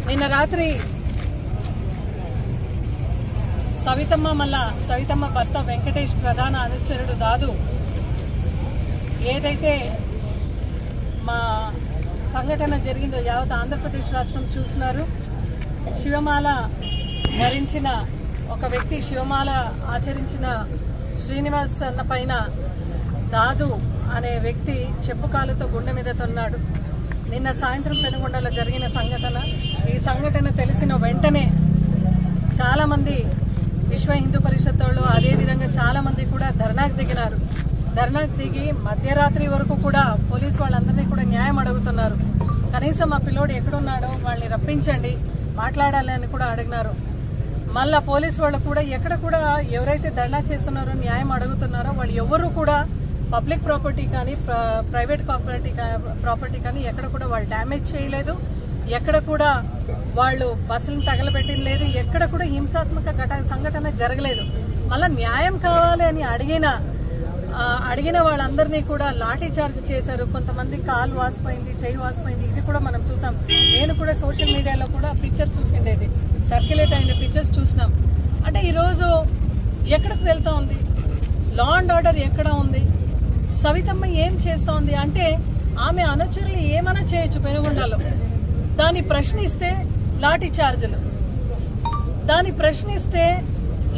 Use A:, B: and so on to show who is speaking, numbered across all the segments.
A: నిన్న రాత్రి సవితమ్మ భర్త వెంకటేష్ ప్రధాన అనుచరుడు దాదు ఏదైతే మా సంఘటన జరిగిందో యావత్ ఆంధ్రప్రదేశ్ రాష్ట్రం చూస్తున్నారు. శివమాల ధరించిన ఒక వ్యక్తి, శివమాల ఆచరించిన శ్రీనివాస్ అన్న పైన దాదు అనే వ్యక్తి చెప్పు కాలుతో గుండె మీద తన్నాడు. నిన్న సాయంత్రం పెనుగొండలో జరిగిన సంఘటన. ఈ సంఘటన తెలిసిన వెంటనే చాలామంది విశ్వ హిందూ పరిషత్ వాళ్ళు, అదేవిధంగా చాలామంది కూడా ధర్నాకు దిగినారు. ధర్నాకు దిగి మధ్యరాత్రి వరకు కూడా పోలీసు వాళ్ళందరినీ కూడా న్యాయం అడుగుతున్నారు. కనీసం మా పిల్లోడు ఎక్కడున్నాడో వాళ్ళని రప్పించండి, మాట్లాడాలని కూడా అడిగినారు. మళ్ళా పోలీసు వాళ్ళు కూడా ఎక్కడ కూడా ఎవరైతే ధర్నా చేస్తున్నారో, న్యాయం అడుగుతున్నారో వాళ్ళు ఎవరు కూడా పబ్లిక్ ప్రాపర్టీ కానీ ప్రైవేట్ ప్రాపర్టీ కానీ ఎక్కడ కూడా వాళ్ళు డ్యామేజ్ చేయలేదు. ఎక్కడ కూడా వాళ్ళు బస్సులను తగలబెట్టిన లేదు. ఎక్కడ కూడా హింసాత్మక సంఘటన జరగలేదు. మళ్ళా న్యాయం కావాలి అని అడిగిన వాళ్ళందరినీ కూడా లాఠీ చార్జ్ చేశారు. కొంతమంది కాలు వాసిపోయింది, చెయ్యి వాసిపోయింది. ఇది కూడా మనం చూసాం. నేను కూడా సోషల్ మీడియాలో కూడా పిక్చర్ చూసిండేది, సర్క్యులేట్ అయిన పిక్చర్స్ చూసినాం. అంటే ఈరోజు ఎక్కడికి వెళ్తా ఉంది? లా అండ్ ఆర్డర్ ఎక్కడ ఉంది? సవితమ్మ ఏం చేస్తా ఉంది అంటే ఆమె అనుచరులు ఏమైనా చేయొచ్చు పెనుగొండలో. దాన్ని ప్రశ్నిస్తే లాఠీ చార్జీలు, దాన్ని ప్రశ్నిస్తే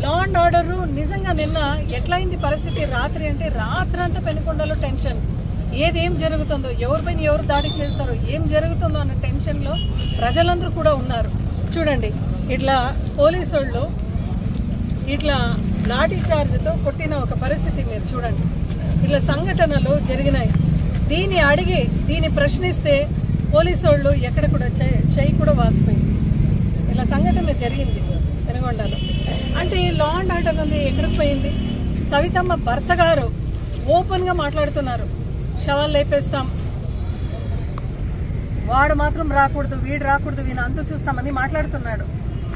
A: లా అండ్ ఆర్డర్. నిజంగా నిన్న ఎట్లయింది పరిస్థితి? రాత్రి అంటే రాత్రంతా పెనుగొండలో టెన్షన్. ఏం జరుగుతుందో, ఎవరిపైన ఎవరు దాడి చేస్తారో, ఏం జరుగుతుందో అన్న టెన్షన్లో ప్రజలందరూ కూడా ఉన్నారు. చూడండి, ఇట్లా పోలీసు వాళ్ళు ఇట్లా లాఠీ చార్జ్తో కొట్టిన ఒక పరిస్థితి మీరు చూడండి. ఇట్లా సంఘటనలు జరిగినాయి. దీన్ని ప్రశ్నిస్తే పోలీసు వాళ్ళు ఎక్కడ కూడా చెయ్యి కూడా వాసిపోయింది. ఇలా సంఘటన జరిగింది పెనుగొండలో. అంటే లా అండ్ ఆర్డర్ అనేది ఎక్కడికి పోయింది? సవితమ్మ భర్త గారు ఓపెన్ గా మాట్లాడుతున్నారు, శవాలు లేపేస్తాం, వాడు మాత్రం రాకూడదు, వీడు రాకూడదు, వీని అంతు చూస్తామని మాట్లాడుతున్నాడు.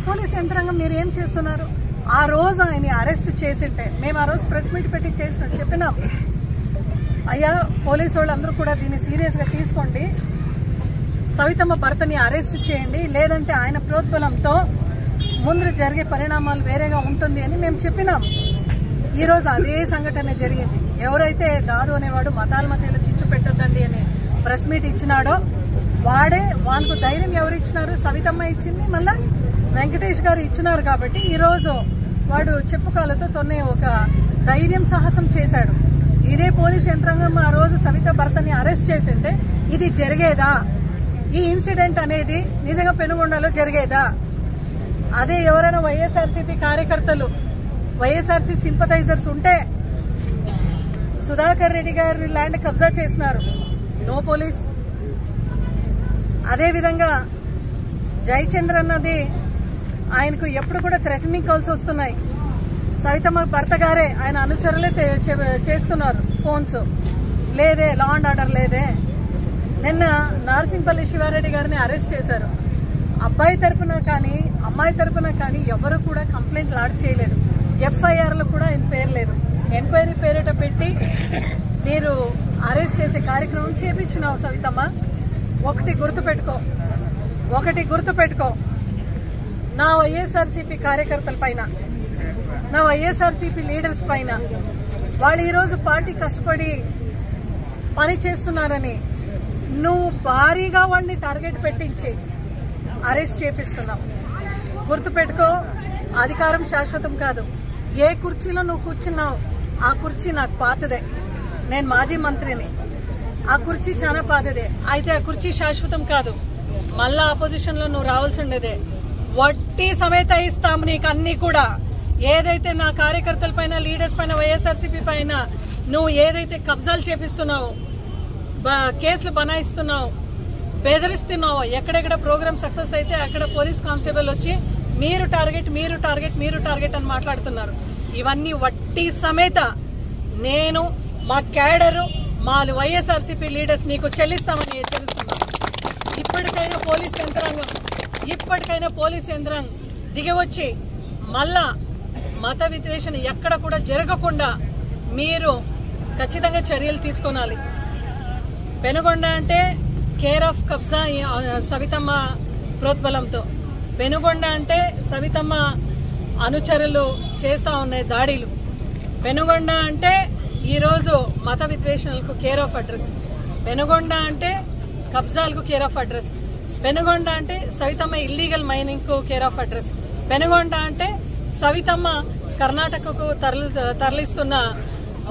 A: పోలీస్ యంత్రాంగం మీరు ఏం చేస్తున్నారు? ఆ రోజు ఆయన అరెస్ట్ చేసింటే మేము ఆ రోజు ప్రెస్ మీట్ పెట్టి చెప్పినాం, అయ్యా పోలీసు వాళ్ళందరూ కూడా దీన్ని సీరియస్ గా తీసుకోండి, సవితమ్మ భర్తని అరెస్ట్ చేయండి, లేదంటే ఆయన ప్రోద్బలంతో ముందు జరిగే పరిణామాలు వేరేగా ఉంటుంది అని మేము చెప్పినాం. ఈరోజు అదే సంఘటన జరిగింది. ఎవరైతే దాదు అనేవాడు మతాల మధ్యలో చిచ్చు పెట్టొద్దండి అని ప్రెస్ మీట్ ఇచ్చినాడో వానికి ధైర్యం ఎవరు ఇచ్చినారు? సవితమ్మ ఇచ్చింది, మళ్ళా వెంకటేష్ గారు ఇచ్చినారు. కాబట్టి ఈరోజు వాడు చెప్పుకాలతో తొన్నే ఒక ధైర్యం సాహసం చేశాడు. ఇదే పోలీస్ యంత్రాంగం ఆ రోజు సవిత భర్తని అరెస్ట్ చేసింటే ఇది జరిగేదా? ఈ ఇన్సిడెంట్ అనేది నిజంగా పెనుగొండలో జరిగేదా? అదే ఎవరైనా వైఎస్ఆర్సీపీ కార్యకర్తలు, వైఎస్ఆర్సీ సింపథైజర్స్ ఉంటే సుధాకర్ రెడ్డి గారి ల్యాండ్ కబ్జా చేసినారు, నో పోలీస్. అదేవిధంగా జయచంద్ర అన్నది ఆయనకు ఎప్పుడు కూడా థ్రెటనింగ్ కాల్స్ వస్తున్నాయి. సవితమ్మ భర్త గారే ఆయన అనుచరులే చేస్తున్నారు ఫోన్స్. లేదే, లా అండ్ ఆర్డర్ లేదే. నిన్న నార్సింగ్పల్లి శివారెడ్డి గారిని అరెస్ట్ చేశారు. అబ్బాయి తరపున కానీ అమ్మాయి తరపున కానీ ఎవరు కూడా కంప్లైంట్ లాడ్జ్ చేయలేదు. ఎఫ్ఐఆర్లు కూడా ఆయన పేరు లేదు. ఎంక్వైరీ పేరిట పెట్టి మీరు అరెస్ట్ చేసే కార్యక్రమం చేపించినావు సవితమ్మ. ఒకటి గుర్తుపెట్టుకో, నా వైఎస్ఆర్సీపీ కార్యకర్తల పైన, నా వైఎస్ఆర్సీపీ లీడర్స్ పైన వాళ్ళు ఈరోజు పార్టీ కష్టపడి పని చేస్తున్నారని నువ్వు భారీగా వాళ్ళని టార్గెట్ పెట్టించి అరెస్ట్ చేపిస్తున్నావు. గుర్తుపెట్టుకో, అధికారం శాశ్వతం కాదు. ఏ కుర్చీలో నువ్వు కూర్చున్నావు ఆ కుర్చీ నాకు పాతదే. నేను మాజీ మంత్రిని, ఆ కుర్చీ చాలా పాతదే. అయితే ఆ కుర్చీ శాశ్వతం కాదు. మళ్ళా ఆపోజిషన్ లో నువ్వు రావాల్సి ఉండేదే. వడ్డీ సమేత ఇస్తాం నీకు అన్ని కూడా. ఏదైతే నా కార్యకర్తల పైన, లీడర్స్ పైన, వైఎస్ఆర్సీపీ పైన నువ్వు ఏదైతే కబ్జాలు చేపిస్తున్నావు, కేసులు బనాయిస్తున్నావు, బెదిరిస్తున్నావు, ఎక్కడెక్కడ ప్రోగ్రామ్ సక్సెస్ అయితే అక్కడ పోలీస్ కానిస్టేబుల్ వచ్చి మీరు టార్గెట్ అని మాట్లాడుతున్నారు. ఇవన్నీ వడ్డీ సమేత నేను, మా క్యాడరు, మా వైఎస్ఆర్సీపీ లీడర్స్ నీకు చెల్లిస్తామని హెచ్చరిస్తున్నాను. ఇప్పటికైనా పోలీస్ యంత్రాంగం దిగివచ్చి మళ్ళా మత విద్వేషణ ఎక్కడ కూడా జరగకుండా మీరు ఖచ్చితంగా చర్యలు తీసుకోవాలి. పెనుగొండ అంటే కేర్ ఆఫ్ కబ్జా సవితమ్మ ప్రోద్బలంతో. పెనుగొండ అంటే సవితమ్మ అనుచరులు చేస్తా ఉన్నాయి దాడులు. పెనుగొండ అంటే ఈరోజు మత విద్వేషణలకు కేర్ ఆఫ్ అడ్రస్. పెనుగొండ అంటే కబ్జాలకు కేర్ ఆఫ్ అడ్రస్. పెనుగొండ అంటే సవితమ్మ ఇల్లీగల్ మైనింగ్ కు కేర్ ఆఫ్ అడ్రస్. పెనుగొండ అంటే సవితమ్మ కర్ణాటకకు తరలిస్తున్న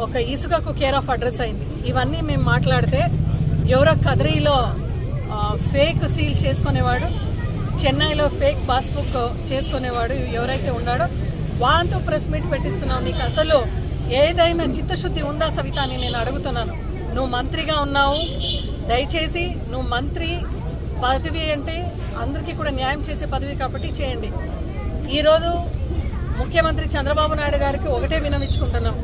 A: ఒక ఇసుకకు కేర్ ఆఫ్ అడ్రస్ అయింది. ఇవన్నీ మేము మాట్లాడితే ఎవరో కదిరీలో ఫేక్ సీల్ చేసుకునేవాడు, చెన్నైలో ఫేక్ పాస్బుక్ చేసుకునేవాడు ఎవరైతే ఉన్నాడో వాంతో ప్రెస్ మీట్ పెట్టిస్తున్నావు. నీకు అసలు ఏదైనా చిత్తశుద్ధి ఉందా సవిత అని నేను అడుగుతున్నాను. నువ్వు మంత్రిగా ఉన్నావు, దయచేసి నువ్వు మంత్రి పదవి అంటే అందరికీ కూడా న్యాయం చేసే పదవి కాబట్టి చేయండి. ఈరోజు ముఖ్యమంత్రి చంద్రబాబు నాయుడు గారికి ఒకటే వినవించుకుంటున్నాం,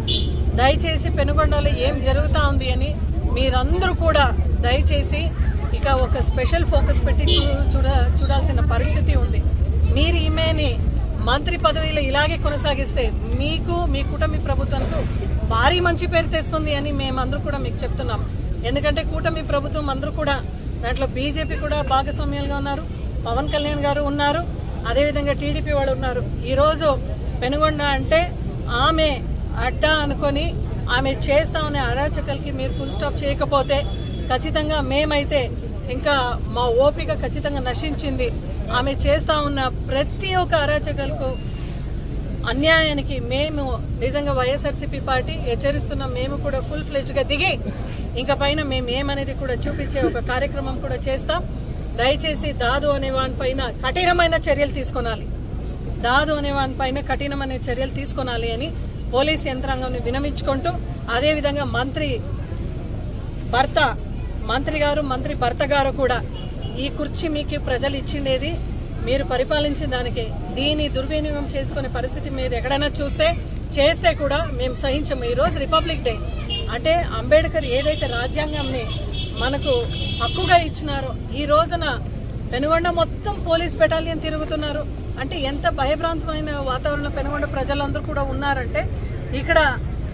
A: దయచేసి పెనుగొండలో ఏం జరుగుతా ఉంది అని మీరందరూ కూడా దయచేసి ఇక ఒక స్పెషల్ ఫోకస్ పెట్టి చూడాల్సిన పరిస్థితి ఉంది. మీరు ఈమెని మంత్రి పదవిలో ఇలాగే కొనసాగిస్తే మీకు మీ కూటమి ప్రభుత్వంకు భారీ మంచి పేరు తెస్తుంది అని మేమందరూ కూడా మీకు చెప్తున్నాం. ఎందుకంటే కూటమి ప్రభుత్వం అందరూ కూడా దాంట్లో బీజేపీ కూడా భాగస్వామ్యాలుగా ఉన్నారు, పవన్ కళ్యాణ్ గారు ఉన్నారు, అదేవిధంగా టీడీపీ వాళ్ళు ఉన్నారు. ఈరోజు పెనుగొండ అంటే ఆమె అడ్డా అనుకొని ఆమె చేస్తా ఉన్న అరాచకాలకి మీరు ఫుల్ స్టాప్ చేయకపోతే ఖచ్చితంగా మేమైతే ఇంకా మా ఓపిక ఖచ్చితంగా నశించింది. ఆమె చేస్తా ఉన్న ప్రతి ఒక్క అరాచకాలకు అన్యాయానికి మేము నిజంగా వైఎస్ఆర్సీపీ పార్టీ హెచ్చరిస్తున్నాం. మేము కూడా ఫుల్ ఫ్లెడ్జ్ గా దిగి ఇంకా పైన మేము ఏమనేది కూడా చూపించే ఒక కార్యక్రమం కూడా చేస్తాం. దయచేసి దాదు అనే వానిపైన కఠినమైన చర్యలు తీసుకొనాలి, దాదు అనే వానిపైన కఠినమైన చర్యలు తీసుకొనాలి అని పోలీస్ యంత్రాంగం వినమించుకుంటూ, అదేవిధంగా మంత్రి భర్త గారు కూడా ఈ కుర్చీ మీకు ప్రజలు ఇచ్చిండేది, మీరు పరిపాలించిన దానికి దీన్ని దుర్వినియోగం చేసుకునే పరిస్థితి మీరు ఎక్కడైనా చేస్తే కూడా మేము సహించము. ఈ రోజు రిపబ్లిక్ డే అంటే అంబేద్కర్ ఏదైతే రాజ్యాంగాన్ని మనకు హక్కుగా ఇచ్చినారో ఈ రోజున పెనుగొండ మొత్తం పోలీస్ బెటాలియన్ తిరుగుతున్నారు అంటే ఎంత భయభ్రాంతమైన వాతావరణంలో పెనుగొండ ప్రజలందరూ కూడా ఉన్నారంటే ఇక్కడ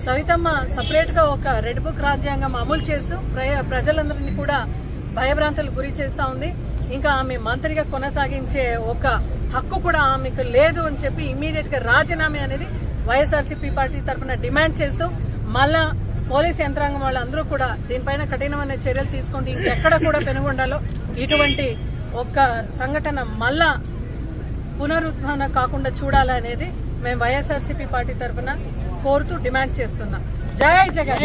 A: సవితమ్మ సపరేట్ గా ఒక రెడ్ బుక్ రాజ్యాంగం అమలు చేస్తూ ప్రజలందరినీ కూడా భయభ్రాంతులకు గురి చేస్తా ఉంది. ఇంకా ఆమె మంత్రిగా కొనసాగించే ఒక హక్కు కూడా ఆమెకు లేదు అని చెప్పి ఇమ్మీడియట్ గా రాజీనామా అనేది వైఎస్ఆర్సీపీ పార్టీ తరఫున డిమాండ్ చేస్తూ మళ్ళా పోలీస్ యంత్రాంగం వాళ్ళందరూ కూడా దీనిపైన కఠినమైన చర్యలు తీసుకుంటూ ఇంకెక్కడ కూడా పెనుగొండలో ఇటువంటి ఒక సంఘటన మళ్ళా పునరుద్ధారణ కాకుండా చూడాలనేది మేము వైఎస్ఆర్సీపీ పార్టీ తరఫున కోరుతూ డిమాండ్ చేస్తున్నాం. జై జగన్.